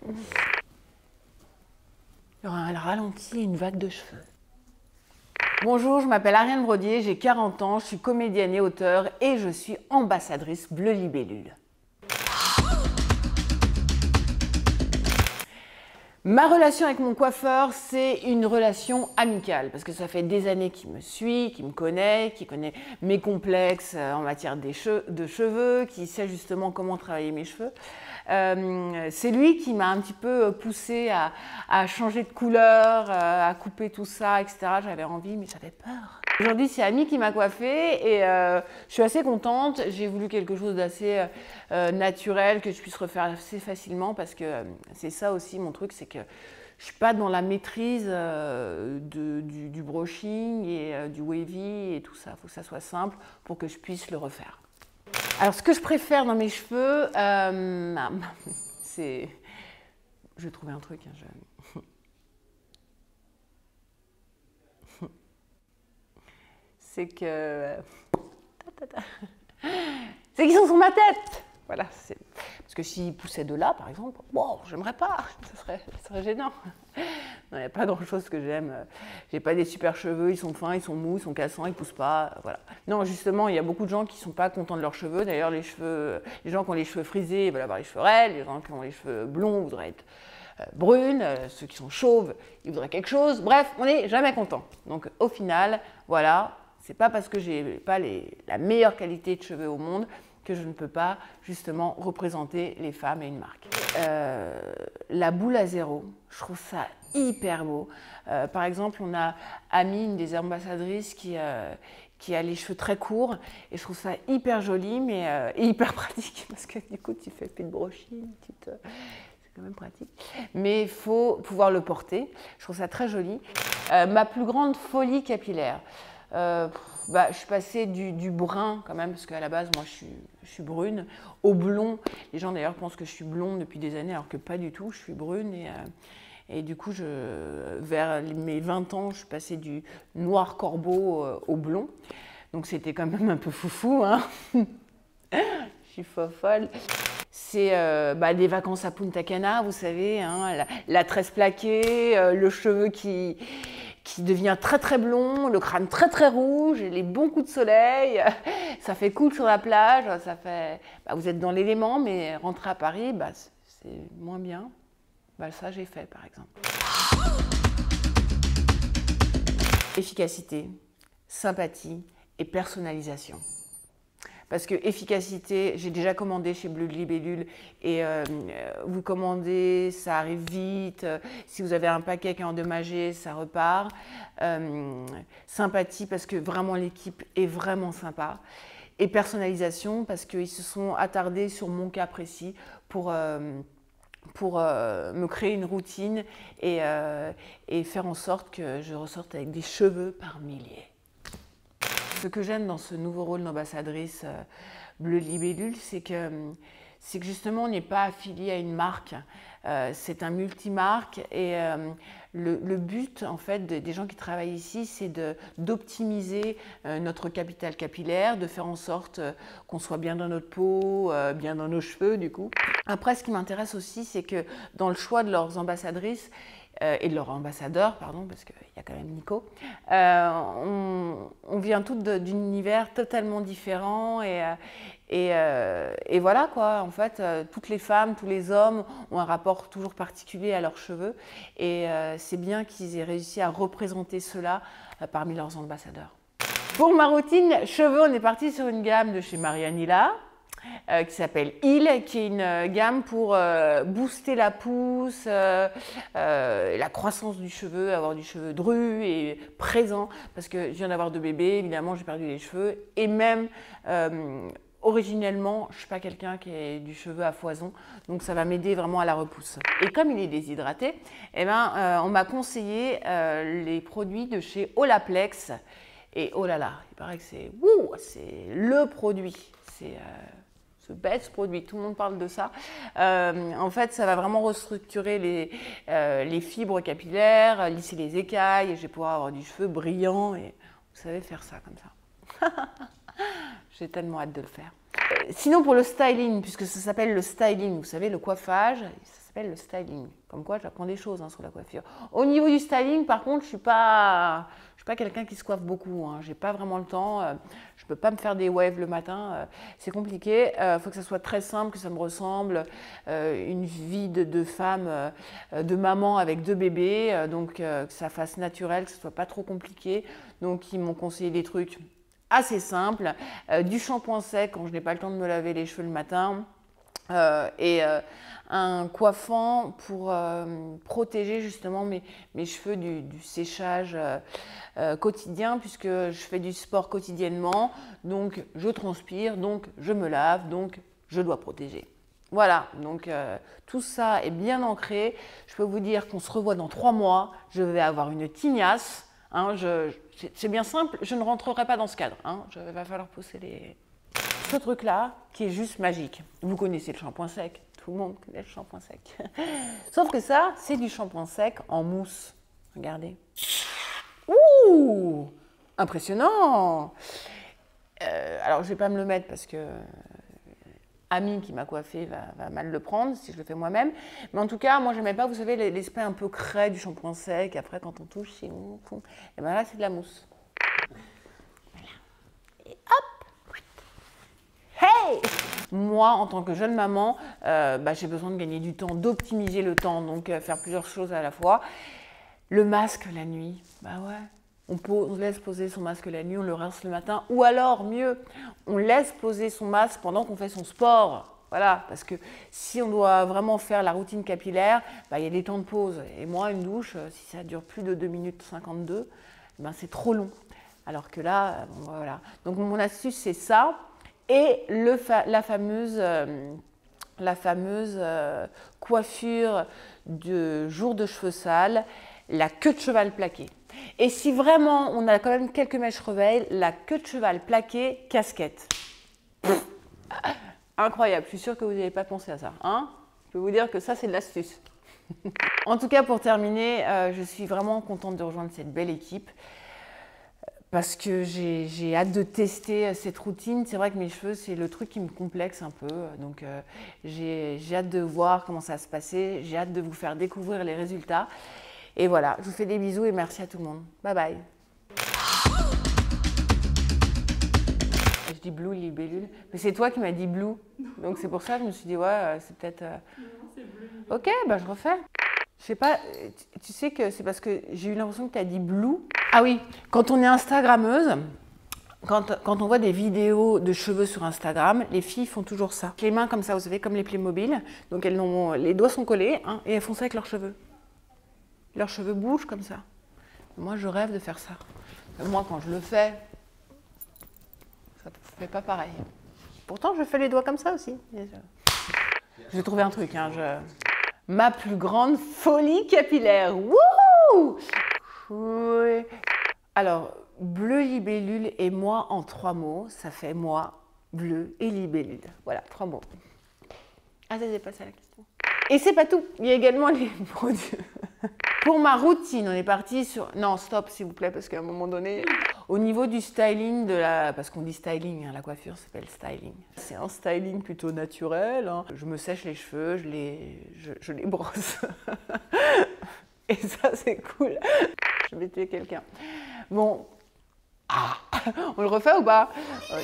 Il y aura un ralenti et une vague de cheveux. Bonjour, je m'appelle Ariane Brodier, j'ai 40 ans, je suis comédienne et auteure et je suis ambassadrice Bleu Libellule. Ma relation avec mon coiffeur, c'est une relation amicale parce que ça fait des années qu'il me suit, qu'il me connaît, qu'il connaît mes complexes en matière de cheveux, qu'il sait justement comment travailler mes cheveux. C'est lui qui m'a un petit peu poussée à changer de couleur, à couper tout ça, etc. J'avais envie, mais j'avais peur. Aujourd'hui, c'est Annie qui m'a coiffée et je suis assez contente. J'ai voulu quelque chose d'assez naturel, que je puisse refaire assez facilement parce que c'est ça aussi mon truc, c'est que je ne suis pas dans la maîtrise du brushing et du wavy et tout ça. Il faut que ça soit simple pour que je puisse le refaire. Alors, ce que je préfère dans mes cheveux, c'est... Je vais trouver un truc. C'est que... C'est qu'ils sont sur ma tête. Voilà. Parce que s'ils poussaient de là, par exemple, bon, j'aimerais pas. Ça serait gênant. Il n'y a pas grand-chose que j'aime. J'ai pas des super cheveux, ils sont fins, ils sont mous, ils sont cassants, ils poussent pas. Voilà. Non, justement, il y a beaucoup de gens qui sont pas contents de leurs cheveux. D'ailleurs, les gens qui ont les cheveux frisés veulent avoir les cheveux raides. Les gens qui ont les cheveux blonds voudraient être brunes. Ceux qui sont chauves, ils voudraient quelque chose. Bref, on n'est jamais content. Donc, au final, voilà. C'est pas parce que j'ai pas la meilleure qualité de cheveux au monde que je ne peux pas justement représenter les femmes et une marque. La boule à zéro, je trouve ça hyper beau. Par exemple, on a Ami, une des ambassadrices, qui a les cheveux très courts et je trouve ça hyper joli mais et hyper pratique parce que du coup tu fais plus de brushing, c'est quand même pratique. Mais il faut pouvoir le porter, je trouve ça très joli. Ma plus grande folie capillaire. Je suis passée du brun quand même, parce qu'à la base, moi, je suis brune, au blond. Les gens, d'ailleurs, pensent que je suis blonde depuis des années, alors que pas du tout, je suis brune. Et du coup, vers mes 20 ans, je suis passée du noir corbeau au blond. Donc, c'était quand même un peu foufou, hein. Je suis folle. C'est des vacances à Punta Cana, vous savez, hein, la tresse plaquée, le cheveu qui devient très très blond, le crâne très très rouge, et les bons coups de soleil, ça fait cool sur la plage, ça fait, vous êtes dans l'élément, mais rentrer à Paris, c'est moins bien. Ça j'ai fait par exemple. Efficacité, sympathie et personnalisation. Parce que efficacité, j'ai déjà commandé chez Bleu Libellule et vous commandez, ça arrive vite. Si vous avez un paquet qui est endommagé, ça repart. Sympathie parce que vraiment l'équipe est vraiment sympa. Et personnalisation parce qu'ils se sont attardés sur mon cas précis pour me créer une routine et faire en sorte que je ressorte avec des cheveux par milliers. Ce que j'aime dans ce nouveau rôle d'ambassadrice Bleu Libellule, c'est que justement on n'est pas affilié à une marque, c'est un multimarque et le but en fait des gens qui travaillent ici, c'est d'optimiser notre capital capillaire, de faire en sorte qu'on soit bien dans notre peau, bien dans nos cheveux du coup. Après, ce qui m'intéresse aussi, c'est que dans le choix de leurs ambassadrices, et de leur ambassadeur, pardon, parce qu'il y a quand même Nico, on vient toutes d'un univers totalement différent et voilà quoi, en fait, toutes les femmes, tous les hommes ont un rapport toujours particulier à leurs cheveux et c'est bien qu'ils aient réussi à représenter cela parmi leurs ambassadeurs. Pour ma routine cheveux, on est parti sur une gamme de chez Marianilla. Qui s'appelle Heal, qui est une gamme pour booster la pousse, la croissance du cheveu, avoir du cheveu dru et présent, parce que je viens d'avoir 2 bébés, évidemment j'ai perdu les cheveux, et même originellement, je ne suis pas quelqu'un qui a du cheveu à foison, donc ça va m'aider vraiment à la repousse. Et comme il est déshydraté, on m'a conseillé les produits de chez Olaplex, et oh là là, il paraît que c'est le produit, c'est ce best produit, tout le monde parle de ça. En fait, ça va vraiment restructurer les fibres capillaires, lisser les écailles, et je vais pouvoir avoir du cheveu brillant, et vous savez faire ça comme ça. J'ai tellement hâte de le faire. Sinon, pour le styling, puisque ça s'appelle le styling, vous savez, le coiffage, ça s'appelle le styling. Comme quoi, j'apprends des choses sur la coiffure. Au niveau du styling, par contre, je suis pas quelqu'un qui se coiffe beaucoup. Hein. J'ai pas vraiment le temps. Je peux pas me faire des waves le matin. C'est compliqué. Faut que ça soit très simple, que ça me ressemble. Une vie de femme, de maman avec 2 bébés. Donc, que ça fasse naturel, que ce soit pas trop compliqué. Donc, ils m'ont conseillé des trucs assez simples. Du shampoing sec quand je n'ai pas le temps de me laver les cheveux le matin. Un coiffant pour protéger justement mes cheveux du séchage quotidien, puisque je fais du sport quotidiennement, donc je transpire, donc je me lave, donc je dois protéger. Voilà, donc tout ça est bien ancré. Je peux vous dire qu'on se revoit dans 3 mois, je vais avoir une tignasse. Hein, c'est bien simple, je ne rentrerai pas dans ce cadre. Hein, il va falloir pousser ce truc-là qui est juste magique. Vous connaissez le shampoing sec, tout le monde connaît le shampoing sec. Sauf que ça, c'est du shampoing sec en mousse. Regardez. Ouh, impressionnant. Alors, je ne vais pas me le mettre parce que Ami qui m'a coiffé va mal le prendre si je le fais moi-même. Mais en tout cas, moi, je n'aimais pas, vous savez, l'aspect un peu craie du shampoing sec. Après, quand on touche, et bien là, c'est de la mousse. Voilà. Et hop! Hey! Moi, en tant que jeune maman, j'ai besoin de gagner du temps, d'optimiser le temps, donc faire plusieurs choses à la fois. Le masque la nuit, bah ouais. On laisse poser son masque la nuit, on le rince le matin, ou alors, mieux, on laisse poser son masque pendant qu'on fait son sport. Voilà, parce que si on doit vraiment faire la routine capillaire, il y a des temps de pause. Et moi, une douche, si ça dure plus de 2 minutes 52, c'est trop long. Alors que là, voilà. Donc mon astuce, c'est ça. Et la fameuse coiffure de jour de cheveux sales, la queue de cheval plaquée. Et si vraiment on a quand même quelques mèches reveilles, la queue de cheval plaquée, casquette. Incroyable, je suis sûre que vous n'avez pas pensé à ça. Hein, je peux vous dire que ça, c'est de l'astuce. En tout cas, pour terminer, je suis vraiment contente de rejoindre cette belle équipe. Parce que j'ai hâte de tester cette routine. C'est vrai que mes cheveux, c'est le truc qui me complexe un peu. Donc, j'ai hâte de voir comment ça va se passer. J'ai hâte de vous faire découvrir les résultats. Et voilà, je vous fais des bisous et merci à tout le monde. Bye bye. Je dis Blue Libellule, mais c'est toi qui m'as dit Blue. Donc c'est pour ça que je me suis dit, ouais, c'est peut-être... Non, c'est Blue. Ok, je refais. Je sais pas, tu sais que c'est parce que j'ai eu l'impression que tu as dit Blue. Ah oui, quand on est Instagrammeuse, quand on voit des vidéos de cheveux sur Instagram, les filles font toujours ça. Les mains comme ça, vous savez, comme les Playmobil. Donc les doigts sont collés et elles font ça avec leurs cheveux. Leurs cheveux bougent comme ça. Moi, je rêve de faire ça. Moi, quand je le fais, ça ne fait pas pareil. Pourtant, je fais les doigts comme ça aussi. J'ai trouvé un truc. Hein, ma plus grande folie capillaire. Wouhou! Oui. Alors, bleu libellule et moi en 3 mots, ça fait moi, bleu et libellule. Voilà, 3 mots. Ah, ça, c'est pas ça la question. Et c'est pas tout. Il y a également les produits. Pour ma routine, on est parti sur... Non, stop, s'il vous plaît, parce qu'à un moment donné, au niveau du styling, parce qu'on dit styling, hein, la coiffure s'appelle styling. C'est un styling plutôt naturel. Hein. Je me sèche les cheveux, je les brosse. Et ça, c'est cool. Je vais tuer quelqu'un. Bon, on le refait ou pas? Oui.